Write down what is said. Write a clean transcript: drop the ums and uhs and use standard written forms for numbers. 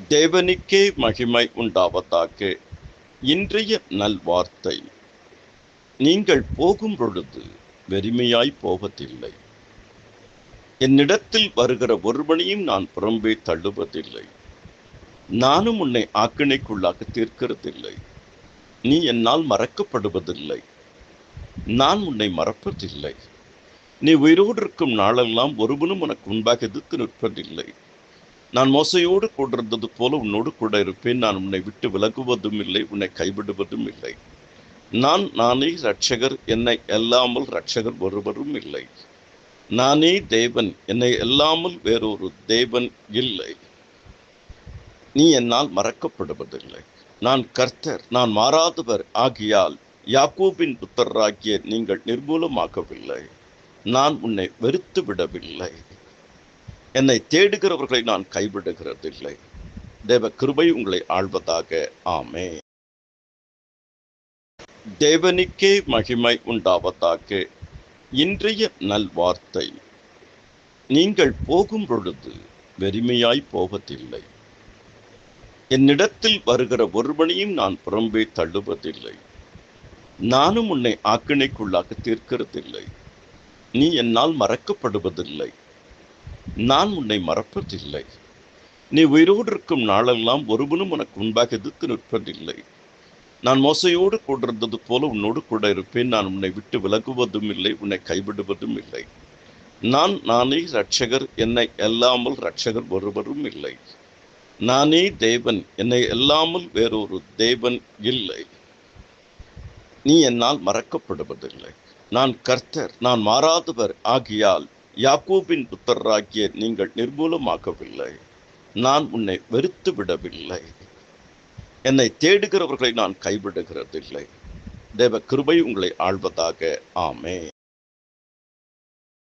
தேவனுக்கே மகிமை உண்டாவதாக. இன்றைய நல்வார்த்தை. நீங்கள் போகும் பொழுது வெறுமையாய் போவதில்லை. என்னிடத்தில் வருகிற ஒருவனையும் நான் புறம்பே தள்ளுவதில்லை. நானும் உன்னை ஆக்கினைக்குள்ளாக தீர்க்கிறதில்லை. நீ என்னால் மறக்கப்படுவதில்லை. நான் உன்னை மறப்பதில்லை. நீ உயிரோடு இருக்கும் நாளெல்லாம் ஒருவனும் உனக்கு முன்பாக எதிர்த்து நிற்பதில்லை. நான் மோசையோடு கூட இருந்தது போல உன்னோடு கூட இருப்பேன். நான் உன்னை விட்டு விலகுவதும் இல்லை, உன்னை கைவிடுவதும் இல்லை. நானே இரட்சகர், என்னை அல்லாமல் இரட்சகர் ஒருவரும் இல்லை. நானே தேவன், என்னை அல்லாமல் வேறொரு தேவன் இல்லை. நீ என்னால் மறக்கப்படுவதில்லை. நான் கர்த்தர், நான் மாறாதவர் ஆகியால் யாக்கோபின் புத்தராகிய நீங்கள் நிர்மூலமாகவில்லை. நான் உன்னை வெறுத்து விடவில்லை. என்னை தேடுகிறவர்களை நான் கைவிடுகிறதில்லை. தேவ கிருபை உங்களை ஆள்வதாக. ஆமே. தேவனுக்கே மகிமை உண்டாவதாக. இன்றைய நல்வார்த்தை. நீங்கள் போகும் பொழுது வெறுமையாய் போவதில்லை. என்னிடத்தில் வருகிற ஒருவனையும் நான் புறம்பே தள்ளுவதில்லை. நானும் உன்னை ஆக்கினைக்குள்ளாக தீர்க்கிறதில்லை. நீ என்னால் மறக்கப்படுவதில்லை. நான் உன்னை மறப்பதில்லை. நீ உயிரோடு இருக்கும் நாளெல்லாம் ஒருவனும் உனக்கு முன்பாக எதிர்த்து நிற்பதில்லை. நான் மோசையோடு கூட இருந்தது போல உன்னோடு கூட இருப்பேன். நான் உன்னை விட்டு விலகுவதும் இல்லை, உன்னை கைவிடுவதும் இல்லை. நானே இரட்சகர், என்னை அல்லாமல் இரட்சகர் ஒருவரும் இல்லை. நானே தேவன், என்னை அல்லாமல் வேறொரு தேவன் இல்லை. நீ என்னால் மறக்கப்படுவதில்லை. நான் கர்த்தர், நான் மாறாதவர் ஆகியால் யாக்கோபின் புத்தராகிய நீங்கள் நிர்மூலமாகவில்லை. நான் உன்னை வெறுத்து விடவில்லை. என்னை தேடுகிறவர்களை நான் கைவிடுகிறதில்லை. தேவ கிருபை உங்களை ஆள்வதாக. ஆமே.